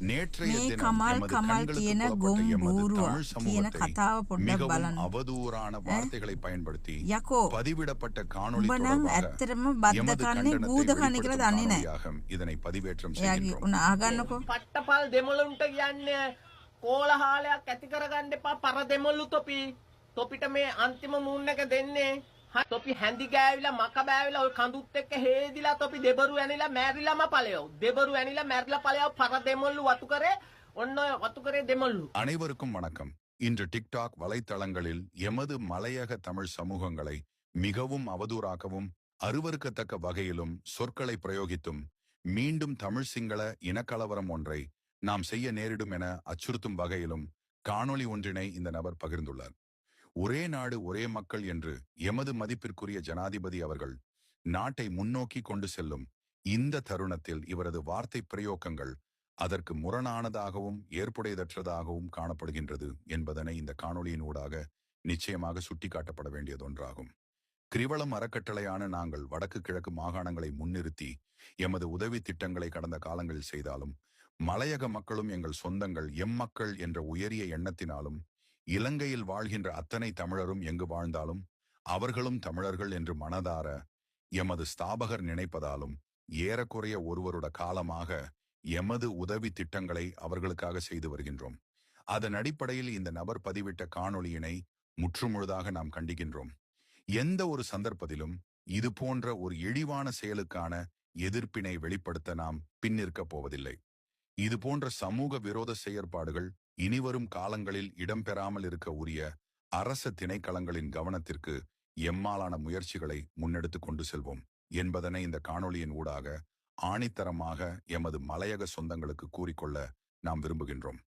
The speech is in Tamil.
நேற்றைய මේ தினம் කමල් எமது කමල් கண்களுக்கு කියන புலப்பட்ட ගොම් எமது බූරුව தமிழ் කියන சமூகத்தை කතාව පොඩ්ඩක් மிகவும் බලන්න. அவதூறான வார்த்தைகளை பயன்படுத்தி යකෝ பதிவிடப்பட்ட காணொளி උඹ නම් தொடர்பாக ඇත්තටම බද්ද எமது කන්නේ கண்டனத்தை ගූද කන්නේ කියලා வெளிப்படுத்தும் දන්නේ නැහැ. காணொளியாக இதனை பதிவேற்றம் එයාගේ செய்கின்றோம். උන අහගන්නකෝ. පට්ටපල් දෙමළුන්ට කියන්නේ කෝලහාලයක් ඇති කරගන්න එපා පර දෙමළු තොපි. තොපිට මේ අන්තිම මූන් එක දෙන්නේ. තොපි හැඳි ගෑවිලා මක බෑවිලා ඔය කඳුත් එක්ක හේදිලා තොපි දෙබරු ඇනිලා මැරිලාම ඵලයෝ. දෙබරු ඇනිලා මැරිලා ඵලයෝ පර දෙමළු වතු කරේ ඔන්න ඔය වතු කරේ දෙමළු. அனைவருக்கும் வணக்கம். இன்று டிக்டாக் வலைத்தளங்களில் எமது மலையக தமிழ் சமூகங்களை மிகவும் அவதூறாகவும் அருவருக்கத்தக்க வகையிலும் சொற்களை பிரயோகித்தும் மீண்டும் தமிழ் சிங்கள இனக்கலவரம் ஒன்றை நாம் செய்ய நேரிடும் என அச்சுறுத்தும் வகையிலும் காணொளி ஒன்றினை இந்த நபர் பகிர்ந்துள்ளார். ஒரே நாடு ஒரே மக்கள் என்று எமது மதிப்பிற்குரிய ஜனாதிபதி அவர்கள் நாட்டை முன்னோக்கி கொண்டு செல்லும் இந்த தருணத்தில் இவரது வார்த்தை பிரயோகங்கள் அதற்கு முரணானதாகவும் ஏற்புடையதற்றதாகவும் காணப்படுகின்றது என்பதனை இந்த காணொளியின் ஊடாக நிச்சயமாக சுட்டிக்காட்டப்பட வேண்டியது ஒன்றாகும். கிரிவலம் அறக்கட்டளையான நாங்கள் வடக்கு கிழக்கு மாகாணங்களை முன்னிறுத்தி எமது உதவி திட்டங்களை கடந்த காலங்களில் செய்தாலும் மலையக மக்களும் எங்கள் சொந்தங்கள் எம்மக்கள் என்ற உயரிய எண்ணத்தினாலும் இலங்கையில் வாழ்கின்ற அத்தனை தமிழரும் எங்கு வாழ்ந்தாலும் அவர்களும் தமிழர்கள் என்று மனதார எமது ஸ்தாபகர் நினைப்பதாலும் ஏறக்குறைய ஒருவருட காலமாக எமது உதவி திட்டங்களை அவர்களுக்காக செய்து வருகின்றோம். அதன் அடிப்படையில் இந்த நபர் பதிவிட்ட காணொளியினை முற்றுமுழுதாக நாம் கண்டிக்கின்றோம். எந்த ஒரு சந்தர்ப்பத்திலும் இது போன்ற ஒரு இழிவான செயலுக்கான எதிர்ப்பினை வெளிப்படுத்த நாம் பின்னிற்கப் போவதில்லை. இது போன்ற சமூக விரோத செயற்பாடுகள் இனிவரும் காலங்களில் இடம்பெறாமல் இருக்க உரிய அரச திணைக்களங்களின் கவனத்திற்கு எம்மாலான முயற்சிகளை முன்னெடுத்து கொண்டு செல்வோம் என்பதனை இந்த காணொளியின் ஊடாக ஆணித்தரமாக எமது மலையக சொந்தங்களுக்கு கூறிக்கொள்ள நாம் விரும்புகின்றோம்.